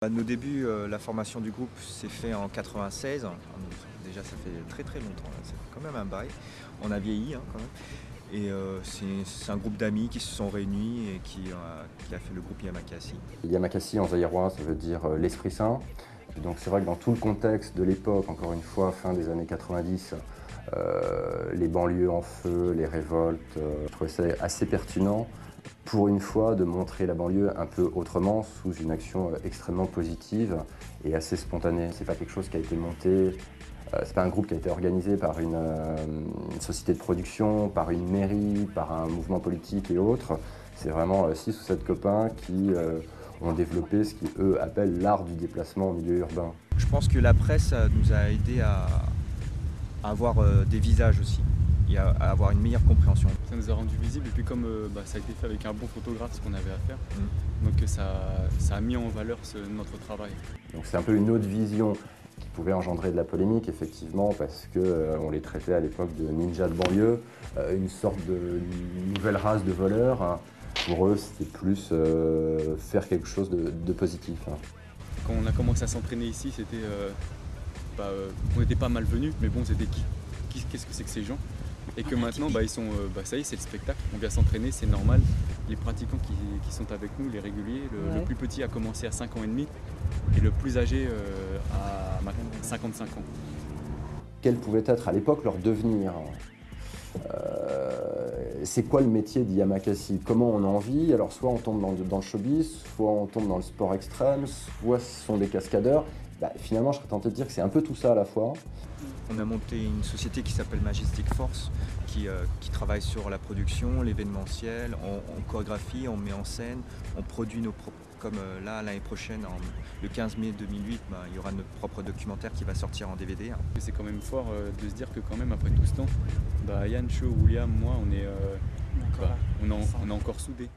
À nos débuts, la formation du groupe s'est fait en 96. Déjà, ça fait très très longtemps, là. C'est quand même un bail. On a vieilli, hein, quand même. Et c'est un groupe d'amis qui se sont réunis et qui a fait le groupe Yamakasi. Yamakasi en zaïrois, ça veut dire l'Esprit Saint. Et donc c'est vrai que dans tout le contexte de l'époque, encore une fois, fin des années 90, les banlieues en feu, les révoltes, je trouvais ça assez pertinent pour une fois de montrer la banlieue un peu autrement, sous une action extrêmement positive et assez spontanée. C'est pas quelque chose qui a été monté, c'est pas un groupe qui a été organisé par une société de production, par une mairie, par un mouvement politique et autres. C'est vraiment 6 ou 7 copains qui ont développé ce qu'eux appellent l'art du déplacement en milieu urbain. Je pense que la presse nous a aidé à avoir des visages aussi et à avoir une meilleure compréhension. Ça nous a rendu visibles et puis comme ça a été fait avec un bon photographe ce qu'on avait à faire, donc ça a mis en valeur notre travail. Donc c'est un peu une autre vision qui pouvait engendrer de la polémique effectivement parce qu'on les traitait à l'époque de ninjas de banlieue, une sorte de nouvelle race de voleurs. Pour eux c'était plus faire quelque chose de positif. Quand on a commencé à s'entraîner ici, on était pas malvenus, mais bon, c'était qu'est-ce que c'est que ces gens? Et que maintenant, ils sont, ça y est, c'est le spectacle. On vient s'entraîner, c'est normal. Les pratiquants qui sont avec nous, les réguliers, le plus petit a commencé à 5 ans et demi et le plus âgé à 55 ans. Quel pouvait être à l'époque leur devenir? C'est quoi le métier d'Yamakasi? Comment on en vit? Alors soit on tombe dans le showbiz, soit on tombe dans le sport extrême, soit ce sont des cascadeurs. Finalement, je serais tenté de dire que c'est un peu tout ça à la fois. On a monté une société qui s'appelle Majestic Force, qui travaille sur la production, l'événementiel, on chorégraphie, on met en scène, on produit nos propres. Comme là, l'année prochaine, le 15 mai 2008, il y aura notre propre documentaire qui va sortir en DVD. C'est quand même fort de se dire que quand même, après tout ce temps, Yann, Cho, William, moi, on est encore soudés.